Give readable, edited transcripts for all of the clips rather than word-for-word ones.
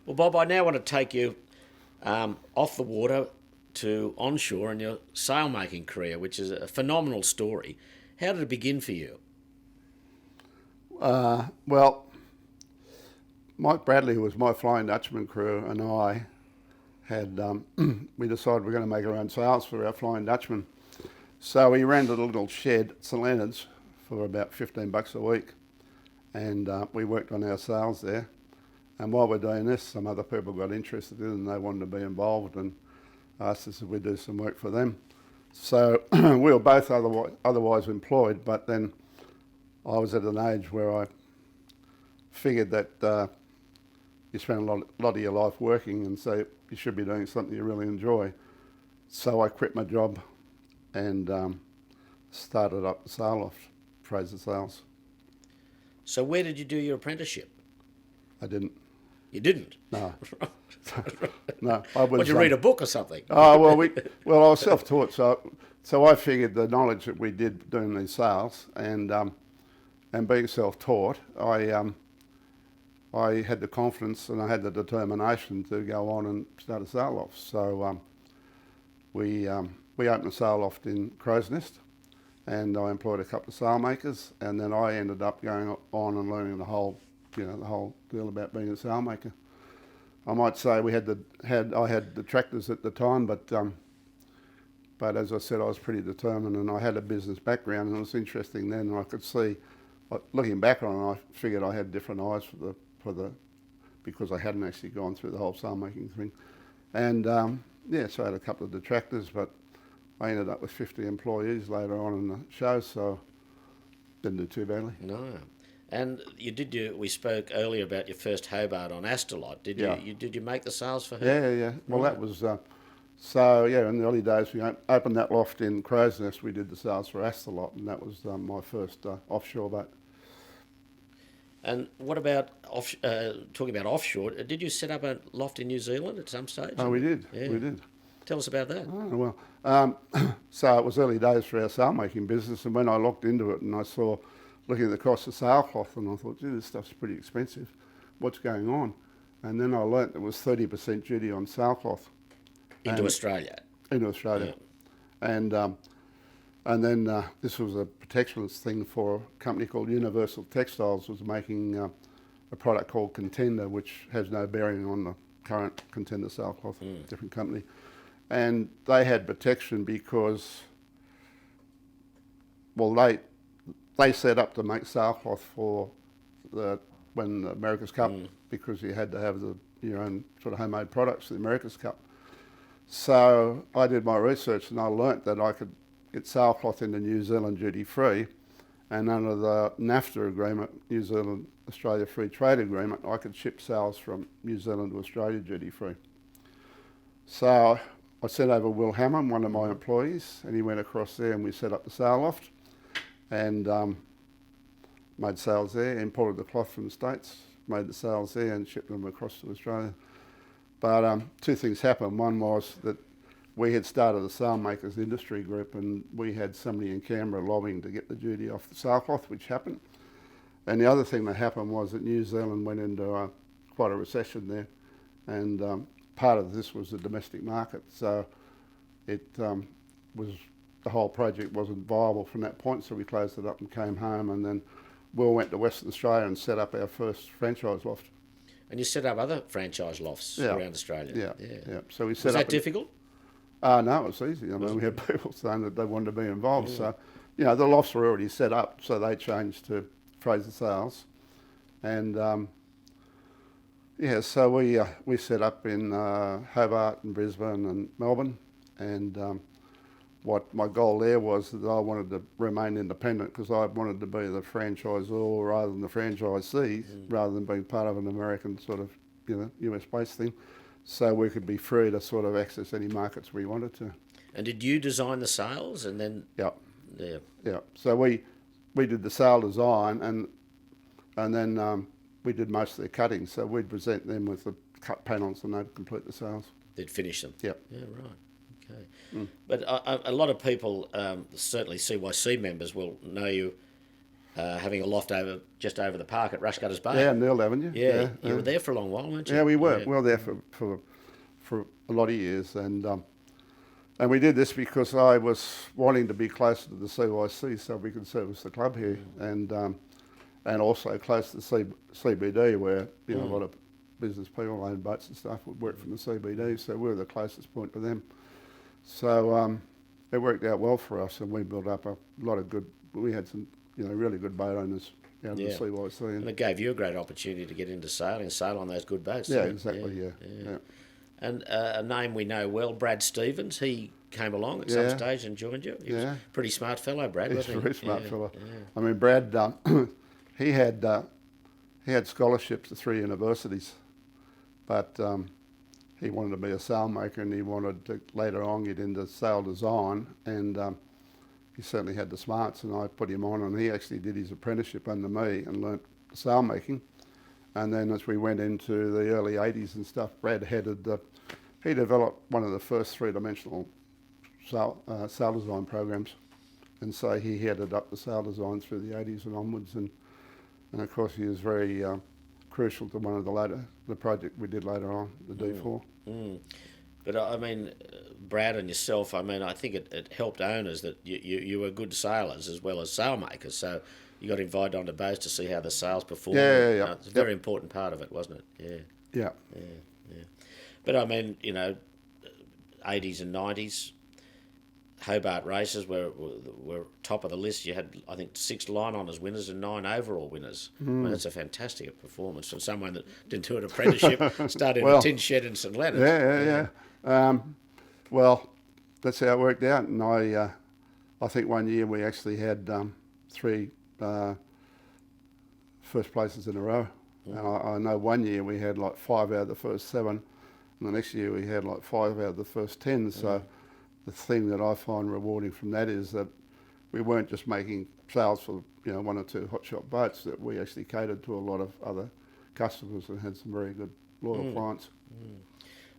Well, Bob, I now want to take you off the water to onshore in your sailmaking career, which is a phenomenal story. How did it begin for you? Well, Mike Bradley, who was my Flying Dutchman crew, and I had we decided we're going to make our own sails for our Flying Dutchman. So we rented a little shed at St Leonard's for about $15 a week, and we worked on our sails there. And while we're doing this, some other people got interested in it and they wanted to be involved and asked us if we'd do some work for them. So we were both otherwise employed, but then I was at an age where I figured that you spend a lot of your life working, and so you should be doing something you really enjoy. So I quit my job and started up the sail loft, Fraser Sails. So where did you do your apprenticeship? I didn't. You didn't? No. No, I was. Did you read a book or something? Oh well, I was self-taught, so I figured the knowledge that we did doing these sails and being self-taught, I had the confidence and I had the determination to go on and start a sail loft. So we opened a sail loft in Crow's Nest, and I employed a couple of sail makers, and then I ended up going on and learning the whole deal about being a sail maker. I might say I had the tractors at the time, but as I said, I was pretty determined, and I had a business background, and it was interesting then. And I could see, looking back on it, I figured I had different eyes because I hadn't actually gone through the whole sail making thing, and so I had a couple of detractors, but I ended up with 50 employees later on in the show, so didn't do too badly. No. And we spoke earlier about your first Hobart on Astronaut. Did you make the sails for her? Yeah. Well, that was, in the early days we opened that loft in Crow's Nest, we did the sails for Astronaut, and that was my first offshore boat. And what about, talking about offshore, did you set up a loft in New Zealand at some stage? Oh, we did. Yeah. We did. Tell us about that. Oh, well, so it was early days for our sail making business, and when I looked into it and I saw, looking at the cost of sailcloth, and I thought, gee, this stuff's pretty expensive. What's going on? And then I learnt there was 30% duty on sailcloth. Into Australia? Into Australia. Yeah. And then this was a protectionist thing for a company called Universal Textiles, was making a product called Contender, which has no bearing on the current Contender sailcloth, different company. And they had protection because, well, they set up to make sailcloth for when the America's Cup, because you had to have your own sort of homemade products for the America's Cup. So I did my research and I learnt that I could get sailcloth into New Zealand duty free, and under the NAFTA agreement, New Zealand Australia Free Trade Agreement, I could ship sails from New Zealand to Australia duty free. So I sent over Will Hammond, one of my employees, and he went across there and we set up the sail loft and made sails there, imported the cloth from the States, made the sails there and shipped them across to Australia. But two things happened. One was that we had started a sail makers industry group, and we had somebody in Canberra lobbying to get the duty off the sailcloth, which happened. And the other thing that happened was that New Zealand went into quite a recession there, and part of this was the domestic market. So it was, the whole project wasn't viable from that point, so we closed it up and came home, and then Will went to Western Australia and set up our first franchise loft. And you set up other franchise lofts around Australia? Yeah. So we set was up. that difficult? No, it was easy. I mean, we had people saying that they wanted to be involved. So, the lofts were already set up, so they changed to Fraser Sails. And, so we set up in Hobart and Brisbane and Melbourne. And what my goal there was that I wanted to remain independent, because I wanted to be the franchisor rather than the franchisee, rather than being part of an American sort of, US-based thing. So we could be free to sort of access any markets we wanted to. And did you design the sails and then? Yeah. Yeah. Yeah. So we did the sail design and then we did most of the cutting. So we'd present them with the cut panels and they'd complete the sails. They'd finish them? Yep. Yeah, right. Okay. But a lot of people, certainly CYC members, will know you having a loft just over the park at Rushcutters Bay. Yeah, Neil Avenue. Yeah, you were there for a long while, weren't you? Yeah, we were. We were there for a lot of years, and we did this because I was wanting to be closer to the CYC so we could service the club here, and also close to the CBD where a lot of business people own boats and stuff would work from the CBD, so we were the closest point to them. So it worked out well for us, and we built up a lot of good. We had some really good boat owners out of the CYC, and it gave you a great opportunity to get into sailing, sail on those good boats. Yeah, exactly. Yeah. And a name we know well, Brad Stevens. He came along at some stage and joined you. He was a pretty smart fellow, Brad. He's a very smart fellow. Yeah. I mean, Brad, he had scholarships to 3 universities, but he wanted to be a sailmaker, and he wanted to later on get into sail design, and he certainly had the smarts, and I put him on, and he actually did his apprenticeship under me and learnt sailmaking. And then as we went into the early 80s and stuff, Brad he developed one of the first 3-dimensional sail design programs, and so he headed up the sail design through the 80s and onwards, and of course he was very crucial to one of the project we did later on, the D4. But I mean, Brad and yourself, I mean, I think it helped owners that you were good sailors as well as sailmakers, so you got invited onto boats to see how the sails performed. Yeah. It's a very important part of it, wasn't it? Yeah. But I mean, 80s and 90s, Hobart races were top of the list. You had, I think, 6 line honours winners and 9 overall winners. I mean, that's a fantastic performance from someone that didn't do an apprenticeship, started in a tin shed in St Leonard's. Yeah. Well, that's how it worked out, and I think one year we actually had 3 first places in a row. And I know one year we had like 5 out of the first 7, and the next year we had like 5 out of the first 10. So the thing that I find rewarding from that is that we weren't just making sails for 1 or 2 hot shot boats, that we actually catered to a lot of other customers and had some very good loyal clients.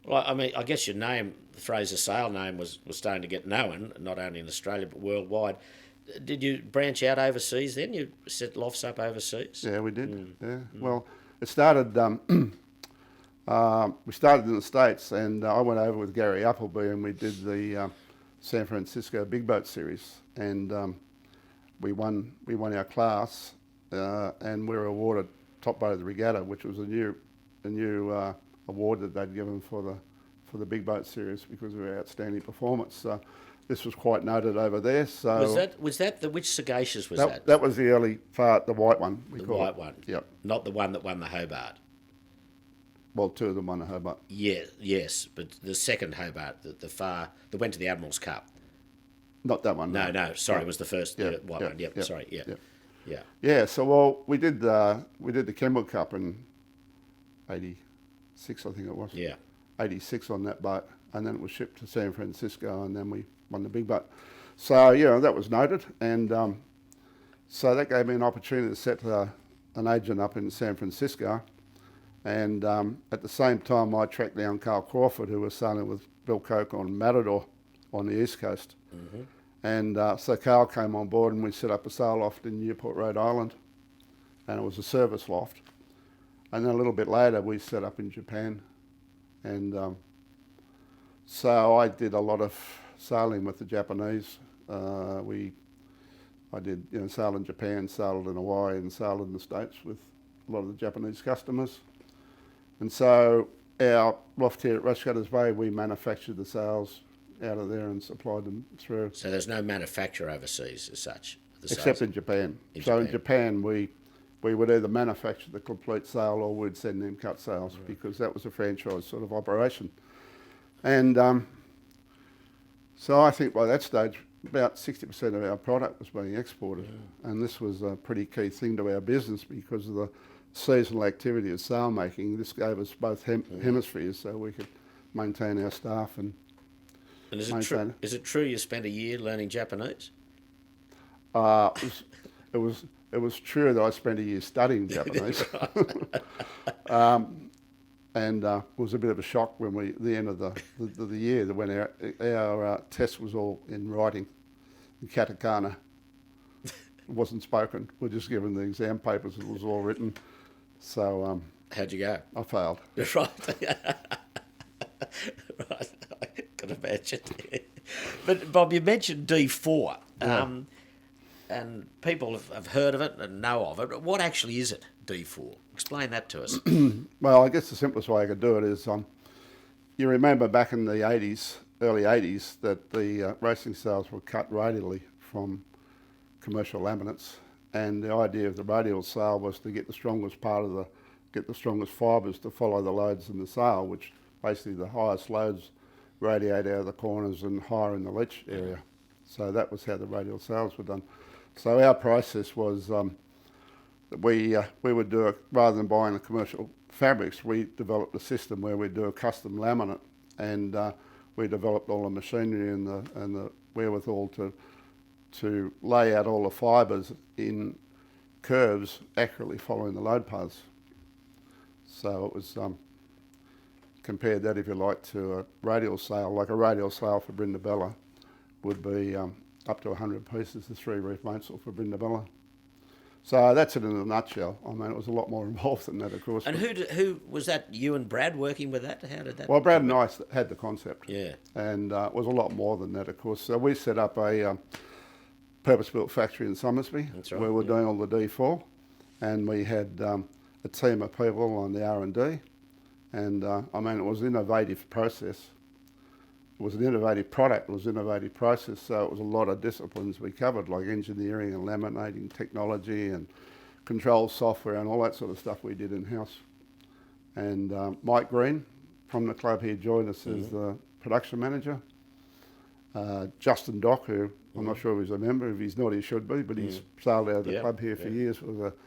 Well, I mean, I guess your name, the Fraser Sail name, was starting to get known, not only in Australia but worldwide. Did you branch out overseas then? You set lofts up overseas? Yeah, we did. Well, it started. We started in the States, and I went over with Gary Appleby, and we did the San Francisco Big Boat Series, and we won our class, and we were awarded top boat of the regatta, which was a new award that they'd given for the Big Boat Series because of our outstanding performance. So this was quite noted over there. So was that which Sagacious was that? That was the early part, the white one. The white one. Yep. Not the one that won the Hobart. Well, 2 of them won the Hobart. Yeah, yes, but the second Hobart, that went to the Admiral's Cup. Not that one. No, sorry, it was the first white one. Yep, sorry, yeah. Yeah, so we did the Kemble Cup in '86, I think it was. Yeah. 86 on that boat, and then it was shipped to San Francisco, and then we won the big boat. So that was noted, and so that gave me an opportunity to set an agent up in San Francisco. And at the same time, I tracked down Carl Crawford, who was sailing with Bill Coke on Matador on the East Coast. And so Carl came on board, and we set up a sail loft in Newport, Rhode Island, and it was a service loft. And then a little bit later, we set up in Japan. And so I did a lot of sailing with the Japanese. I did sail in Japan, sailed in Hawaii, and sailed in the States with a lot of the Japanese customers. And so our loft here at Rushcutters Bay, we manufactured the sails out of there and supplied them through. So there's no manufacture overseas as such? Except in Japan. In Japan, we would either manufacture the complete sail or we'd send them cut sails, because that was a franchise sort of operation. And so I think by that stage, about 60% of our product was being exported. And this was a pretty key thing to our business because of the seasonal activity of sail making. This gave us both hemispheres so we could maintain our staff and is it true you spent a year learning Japanese? It was true that I spent a year studying Japanese. And it was a bit of a shock when the end of the year, when our test was all in writing, in katakana, wasn't spoken. We're just given the exam papers. It was all written. So How'd you go? I failed. Right. Right. I can imagine. But Bob, you mentioned D4. Yeah. And people have heard of it and know of it. But what actually is it, D4? Explain that to us. Well, I guess the simplest way I could do it is you remember back in the 80s, early 80s, that the racing sails were cut radially from commercial laminates, and the idea of the radial sail was to get the strongest fibres to follow the loads in the sail, which basically the highest loads radiate out of the corners and higher in the leach area. So that was how the radial sails were done. So our process was that we would do it, rather than buying the commercial fabrics, we developed a system where we'd do a custom laminate, and we developed all the machinery and the wherewithal to lay out all the fibres in curves accurately following the load paths. So it was compared that, if you like, to a radial sail. Like a radial sail for Brindabella would be up to 100 pieces, the 3-reef mainsail for Brindabella. So that's it in a nutshell. I mean, it was a lot more involved than that, of course. And who was that? You and Brad working with that? How did that? Well, Brad and I had the concept. Yeah. And it was a lot more than that, of course. So we set up a purpose-built factory in Somersby, That's right, where we're doing all the D4, and we had a team of people on the R&D, and I mean, it was an innovative process. It was an innovative product, it was an innovative process, so it was a lot of disciplines we covered, like engineering and laminating technology and control software and all that sort of stuff we did in-house. And Mike Green from the club here joined us as the production manager. Justin Dock, who I'm not sure if he's a member, if he's not, he should be, but he's sailed out of the club here for years,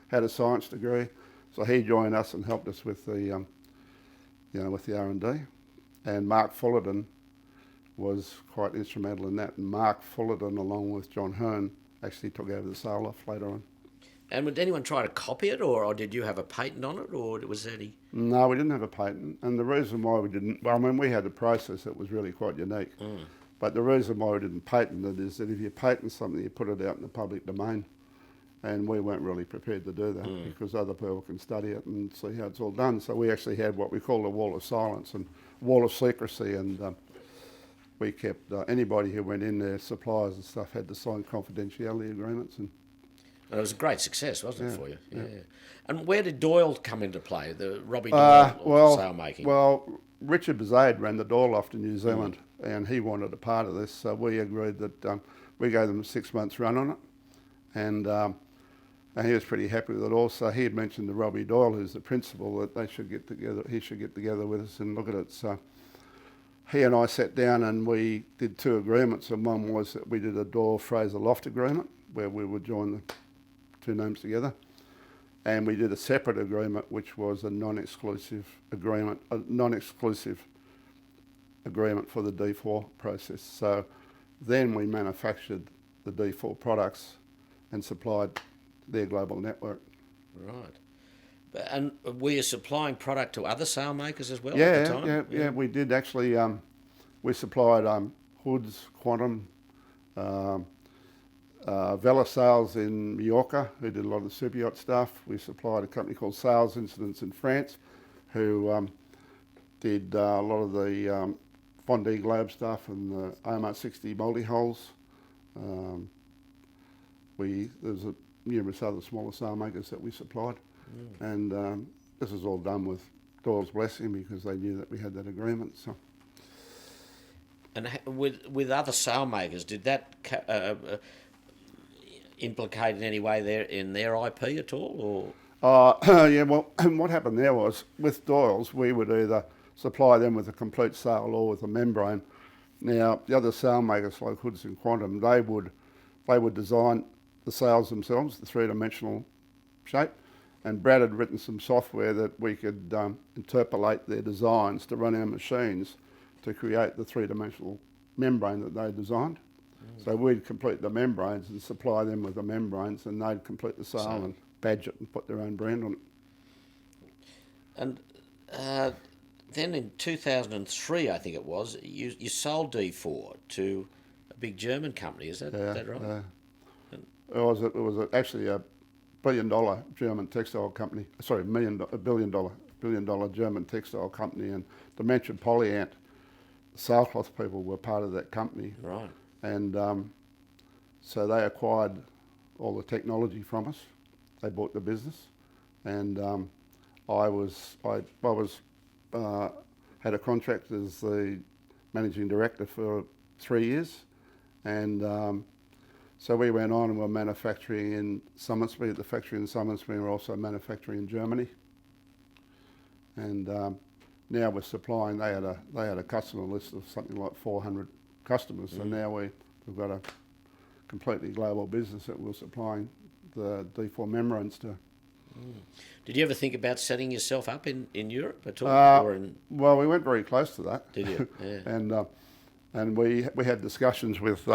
had a science degree. So he joined us and helped us with the, with the R&D. And Mark Fullerton was quite instrumental in that. And Mark Fullerton, along with John Hearn, actually took over the sail Loft later on. And did anyone try to copy it, or did you have a patent on it, or was there any? No, we didn't have a patent. And the reason why we didn't, well, I mean, we had a process that was really quite unique. But the reason why we didn't patent it is that if you patent something, you put it out in the public domain. And we weren't really prepared to do that because other people can study it and see how it's all done. So we actually had what we call a wall of silence and wall of secrecy, and we kept anybody who went in there, suppliers and stuff, had to sign confidentiality agreements. And it was a great success, wasn't it, for you? Yeah. And where did Doyle come into play, the Robbie Doyle sailmaking? Well, Richard Bazade ran the Doyle Loft in New Zealand, and he wanted a part of this, so we agreed that we gave them a 6 months run on it, and he was pretty happy with it all. So he had mentioned to Robbie Doyle, who's the principal, that they should get together. He should get together with us and look at it. So he and I sat down and we did 2 agreements, and one was that we did a Doyle Fraser Loft agreement where we would join the 2 names together, and we did a separate agreement which was a non-exclusive agreement, for the D4 process. So then we manufactured the D4 products and supplied their global network. Right. And were you supplying product to other sailmakers as well at the time? Yeah, we did actually. We supplied Hoods, Quantum, Vela Sails in Mallorca, who did a lot of the super yacht stuff. We supplied a company called Sails Incidents in France, who did a lot of the Fondue Globe stuff and the AMR 60 multi-hulls. There's numerous other smaller sailmakers that we supplied, and this was all done with Doyle's blessing because they knew that we had that agreement. So. And with other sailmakers, did that implicate in any way in their IP at all, or? Yeah. Well, what happened there was with Doyle's, we would either supply them with a complete sail or with a membrane. Now the other sailmakers like Hoods and Quantum, they would design the sails themselves, the 3-dimensional shape, and Brad had written some software that we could interpolate their designs to run our machines to create the 3-dimensional membrane that they designed. So we'd complete the membranes and supply them with the membranes, and they'd complete the sail and badge it and put their own brand on it. And then in 2003, I think it was, you sold D4 to a big German company. Is that right? It was actually a billion-dollar German textile company. Sorry, billion-dollar German textile company, and Dimension Polyant, the sailcloth people were part of that company. Right. And so they acquired all the technology from us. They bought the business, and I had a contract as the managing director for 3 years, and so we went on and were manufacturing in Somersby, at the factory in Somersby. We were also manufacturing in Germany, and now we're supplying. They had a customer list of something like 400 customers, so now we've got a completely global business that we're supplying the D4 membranes to. Did you ever think about setting yourself up in Europe at all? Well, we went very close to that. Did you? Yeah. And we had discussions with.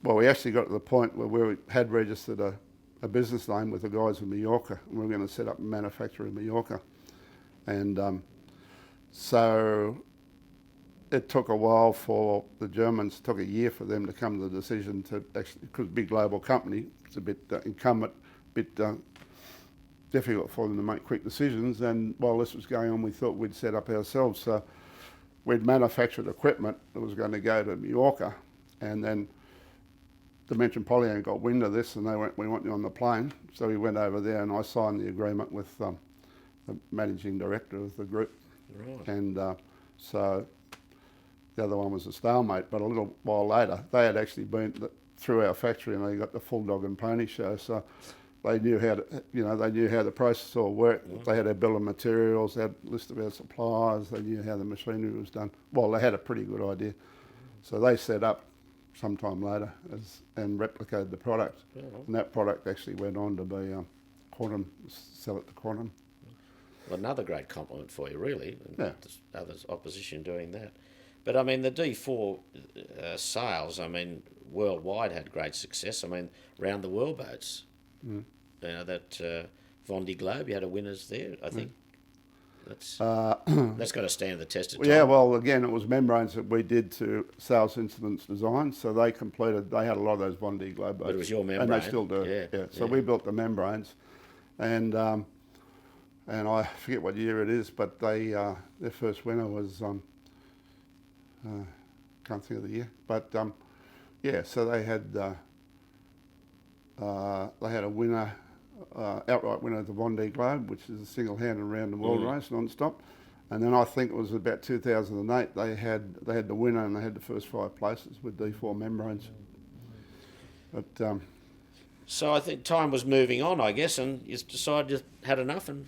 Well, we actually got to the point where we had registered a business name with the guys in Mallorca, and we were going to set up a manufacturer in Mallorca, and so it took a while for the Germans. It took a year for them to come to the decision to actually, because big global company, it's a bit incumbent, a bit difficult for them to make quick decisions. And while this was going on, we thought we'd set up ourselves. So we'd manufactured equipment that was going to go to Mallorca, and then Dimension Polyant got wind of this, and they went, "We want you on the plane." So we went over there, and I signed the agreement with the managing director of the group. Right. And so the other one was a stalemate, but a little while later, they had actually been through our factory, and they got the full dog and pony show. So they knew how to, they knew how the process all worked. They had a bill of materials, they had a list of our suppliers, they knew how the machinery was done. Well, they had a pretty good idea. So they set up sometime later and replicated the product. And that product actually went on to be Quantum, sell it to Quantum. Well, another great compliment for you, really. Yeah. There's others opposition doing that. But I mean, the D4 sales, I mean, worldwide had great success. I mean, round the world boats. That Vendée Globe, you had a winners there, I think. That's got to stand the test of time. Yeah, well, again, it was membranes that we did to Sales Instruments Design, so they had a lot of those Vendée Globe boats. But it was your membrane. And they still do. Yeah. So we built the membranes, and I forget what year it is, but their first winner was can't think of the year, but so they had a winner, outright winner of the Vendée Globe, which is a single-handed round the world race non-stop. And then I think it was about 2008 they had the winner, and they had the first 5 places with D4 membranes. But so I think time was moving on, I guess, and you decided you had enough, and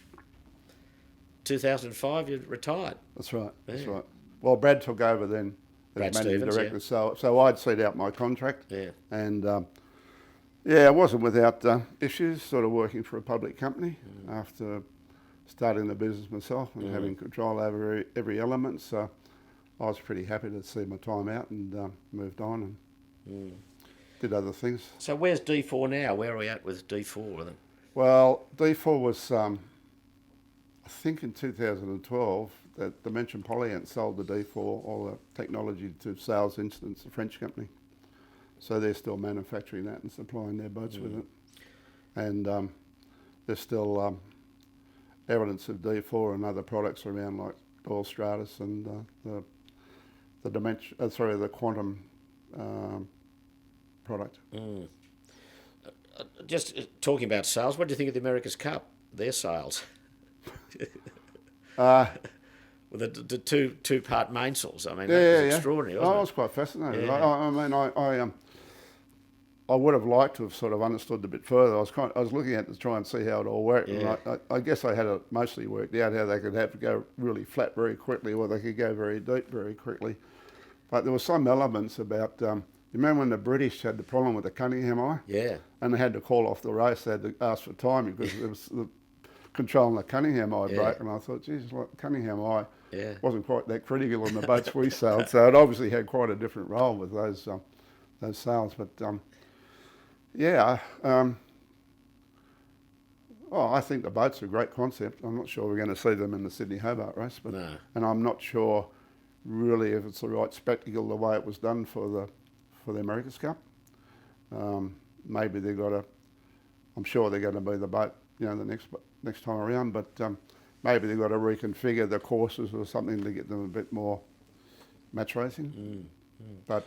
2005 you retired. That's right. Yeah. That's right. Well, Brad took over then as managing director, so I'd set out my contract. Yeah. And it wasn't without issues, sort of working for a public company after starting the business myself and having control over every element. So I was pretty happy to see my time out and moved on and did other things. So where's D4 now? Where are we at with D4? Well, D4 was, I think in 2012, that Dimension Polyant sold the D4, all the technology, to Sales Instruments, a French company. So they're still manufacturing that and supplying their boats with it. And there's still evidence of D4 and other products around, like Oil Stratus and the Quantum product. Just talking about sales, what do you think of the America's Cup? Their sales? With the two-part mainsails. I mean, that was extraordinary, wasn't it? I was quite fascinated. Yeah. I would have liked to have sort of understood a bit further. I was looking at it to try and see how it all worked. Yeah. And I guess I had it mostly worked out how they could have to go really flat very quickly, or they could go very deep very quickly. But there were some elements about. You remember when the British had the problem with the Cunningham eye? Yeah. And they had to call off the race. They had to ask for time because it was the controlling the Cunningham eye broke. And I thought, geez, like Cunningham eye wasn't quite that critical in the boats we sailed. So it obviously had quite a different role with those sails. But I think the boats are a great concept. I'm not sure we're going to see them in the Sydney Hobart race, but and I'm not sure really if it's the right spectacle the way it was done for the America's Cup. maybe they've got to. I'm sure they're going to be the boat, the next time around. But maybe they've got to reconfigure the courses or something to get them a bit more match racing. But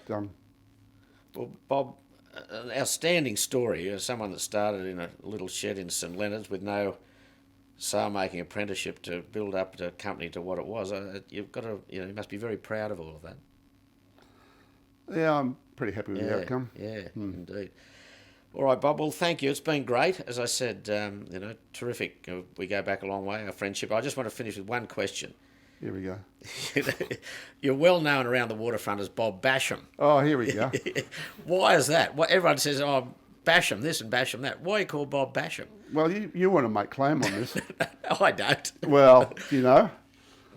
well, Bob, an outstanding story. You're someone that started in a little shed in St Leonard's with no sailmaking apprenticeship to build up the company to what it was. You've got to, you must be very proud of all of that. Yeah, I'm pretty happy with the outcome. Yeah, indeed. All right, Bob. Well, thank you. It's been great. As I said, terrific. We go back a long way, our friendship. I just want to finish with one question. Here we go. You're well known around the waterfront as Bob Basham. Oh, here we go. Why is that? Well, everyone says, oh, Basham this and Basham that. Why are you called Bob Basham? Well, you want to make claim on this. No, I don't. Well, Well,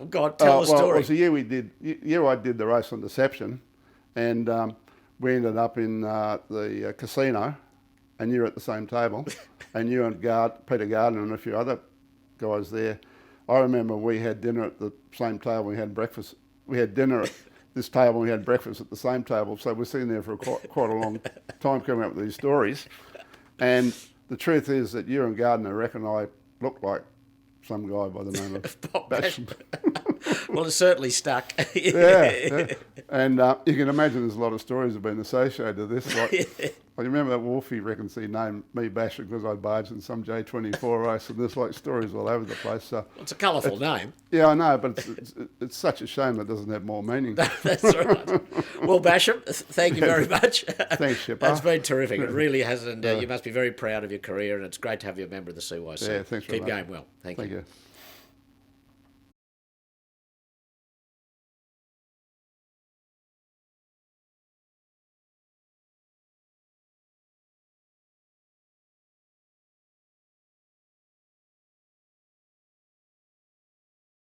God, tell the story. It was the year I did the race on Deception, and we ended up in the casino, and you were at the same table, and you and Peter Gardner and a few other guys there. I remember we had dinner at the same table, we had breakfast. We had dinner at this table, and we had breakfast at the same table, so we're sitting there for quite a long time coming up with these stories. And the truth is that you and Gardner reckon I looked like some guy by the name of Bob Basham. Well, it certainly stuck. Yeah. And you can imagine there's a lot of stories have been associated with this. Like, I remember that Wolfie reckons he named me Basham because I barged in some J24 race, and there's like stories all over the place. So It's a colourful name. yeah, I know, but it's such a shame it doesn't have more meaning. That's right. Well, Basham, thank you very much. Thanks, Shipper. It's been terrific. It really has, and you must be very proud of your career, and it's great to have you a member of the CYC. Yeah, thanks very Keep much. going well. Thank you. Thank you.